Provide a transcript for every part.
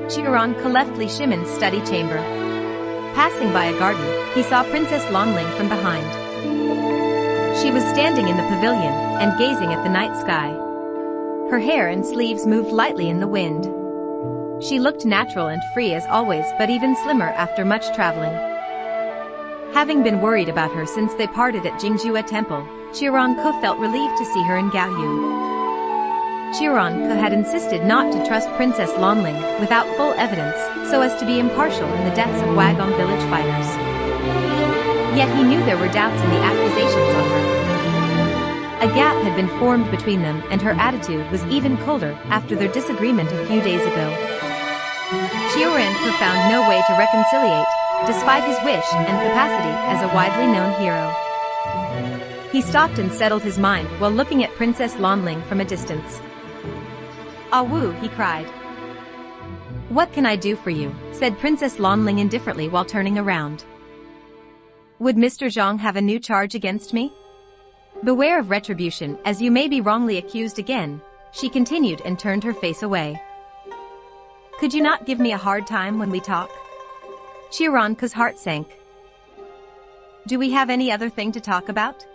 Chéron left Li Shimon's study chamber. Passing by a garden, he saw Princess Lanling from behind. She was standing in the pavilion and gazing at the night sky. Her hair and sleeves moved lightly in the wind. She looked natural and free as always, but even slimmer after much traveling. Having been worried about her since they parted at Jingjue Temple, Chéron felt relieved to see her in Gaoyu. Chéron had insisted not to trust Princess Lanling without full evidence, so as to be impartial in the deaths of Wagong village fighters. Yet he knew there were doubts in the accusations on her. A gap had been formed between them, and her attitude was even colder after their disagreement a few days ago. Chéron found no way to reconciliate, despite his wish and capacity as a widely known hero. He stopped and settled his mind while looking at Princess Lanling from a distance. "Ah Wu," he cried. "What can I do for you?" said Princess Lanling indifferently while turning around. "Would Mr. Zhang have a new charge against me? Beware of retribution, as you may be wrongly accused again," she continued and turned her face away. "Could you not give me a hard time when we talk?" Chéron's heart sank. "Do we have any other thing to talk about?"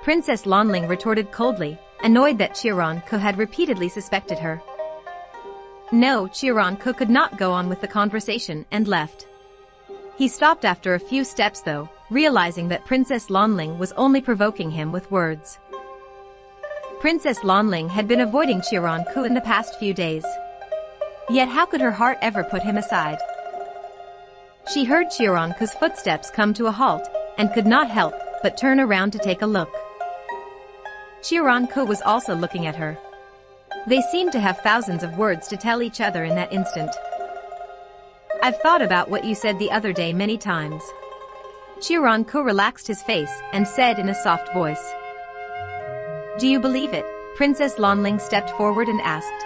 Princess Lanling retorted coldly, annoyed that Chéron had repeatedly suspected her. No, Chéron could not go on with the conversation and left. He stopped after a few steps though, realizing that Princess Lanling was only provoking him with words. Princess Lanling had been avoiding Chéron in the past few days. Yet how could her heart ever put him aside? She heard Chéron's footsteps come to a halt, and could not help but turn around to take a look. Chéron was also looking at her. They seemed to have thousands of words to tell each other in that instant. "I've thought about what you said the other day many times." Chéron relaxed his face and said in a soft voice. "Do you believe it?" Princess Lanling stepped forward and asked.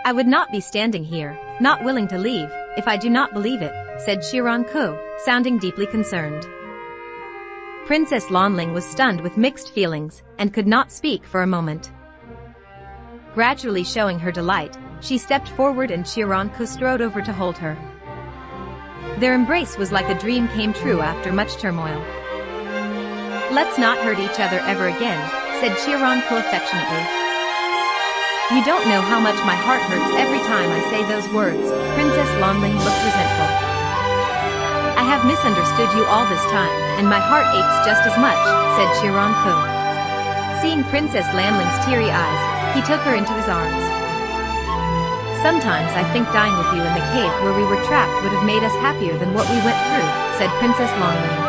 "I would not be standing here, not willing to leave, if I do not believe it," said Chéron, sounding deeply concerned. Princess Lanling was stunned with mixed feelings and could not speak for a moment. Gradually showing her delight, she stepped forward and Chéron strode over to hold her. Their embrace was like a dream came true after much turmoil. "Let's not hurt each other ever again," said Chéron affectionately. "You don't know how much my heart hurts every time I say those words." Princess Lanling looked resentful. "I have misunderstood you all this time, and my heart aches just as much," said Chéron. Seeing Princess Lanling's teary eyes, he took her into his arms. "Sometimes I think dying with you in the cave where we were trapped would have made us happier than what we went through," said Princess Lanling.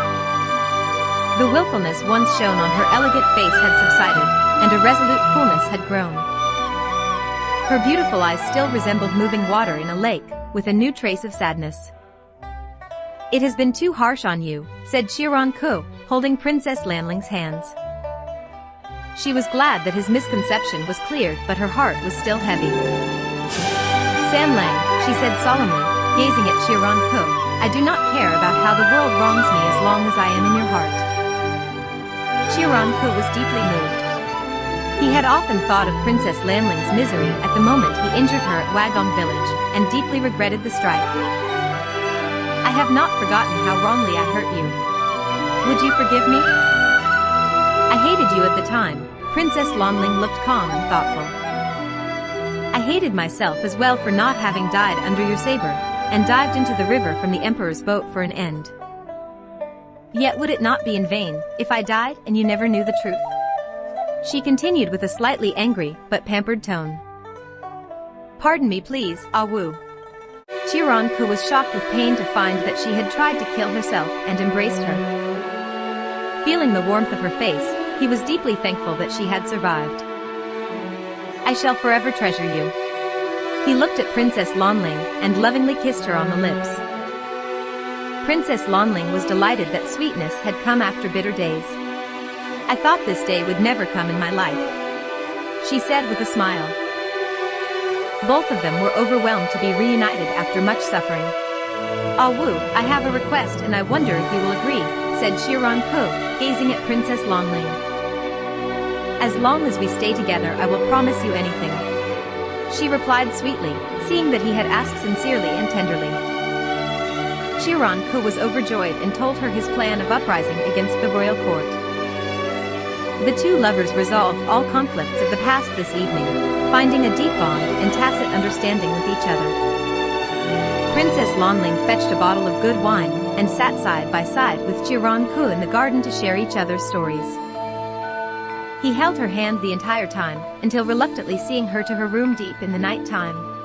The willfulness once shown on her elegant face had subsided, and a resolute coolness had grown. Her beautiful eyes still resembled moving water in a lake, with a new trace of sadness. "It has been too harsh on you," said Chéron, holding Princess Lanling's hands. She was glad that his misconception was cleared, but her heart was still heavy. "San Lang," she said solemnly, gazing at Chéron, "I do not care about how the world wrongs me as long as I am in your heart." Chéron was deeply moved. He had often thought of Princess Lanling's misery at the moment he injured her at Wagong village, and deeply regretted the strike. "I have not forgotten how wrongly I hurt you. Would you forgive me?" "I hated you at the time." Princess Lanling looked calm and thoughtful. "I hated myself as well for not having died under your saber, and dived into the river from the Emperor's boat for an end. Yet would it not be in vain, if I died and you never knew the truth?" She continued with a slightly angry, but pampered tone. "Pardon me please, Ah Wu." Chéron was shocked with pain to find that she had tried to kill herself and embraced her. Feeling the warmth of her face, he was deeply thankful that she had survived. "I shall forever treasure you." He looked at Princess Lanling and lovingly kissed her on the lips. Princess Lanling was delighted that sweetness had come after bitter days. "I thought this day would never come in my life," she said with a smile. Both of them were overwhelmed to be reunited after much suffering. "Ah Wu, I have a request and I wonder if you will agree," said Chéron, gazing at Princess Lanling. "As long as we stay together I will promise you anything." She replied sweetly, seeing that he had asked sincerely and tenderly. Chéron was overjoyed and told her his plan of uprising against the royal court. The two lovers resolved all conflicts of the past this evening, finding a deep bond and tacit understanding with each other. Princess Lanling fetched a bottle of good wine and sat side by side with Chéron in the garden to share each other's stories. He held her hand the entire time, until reluctantly seeing her to her room deep in the night time.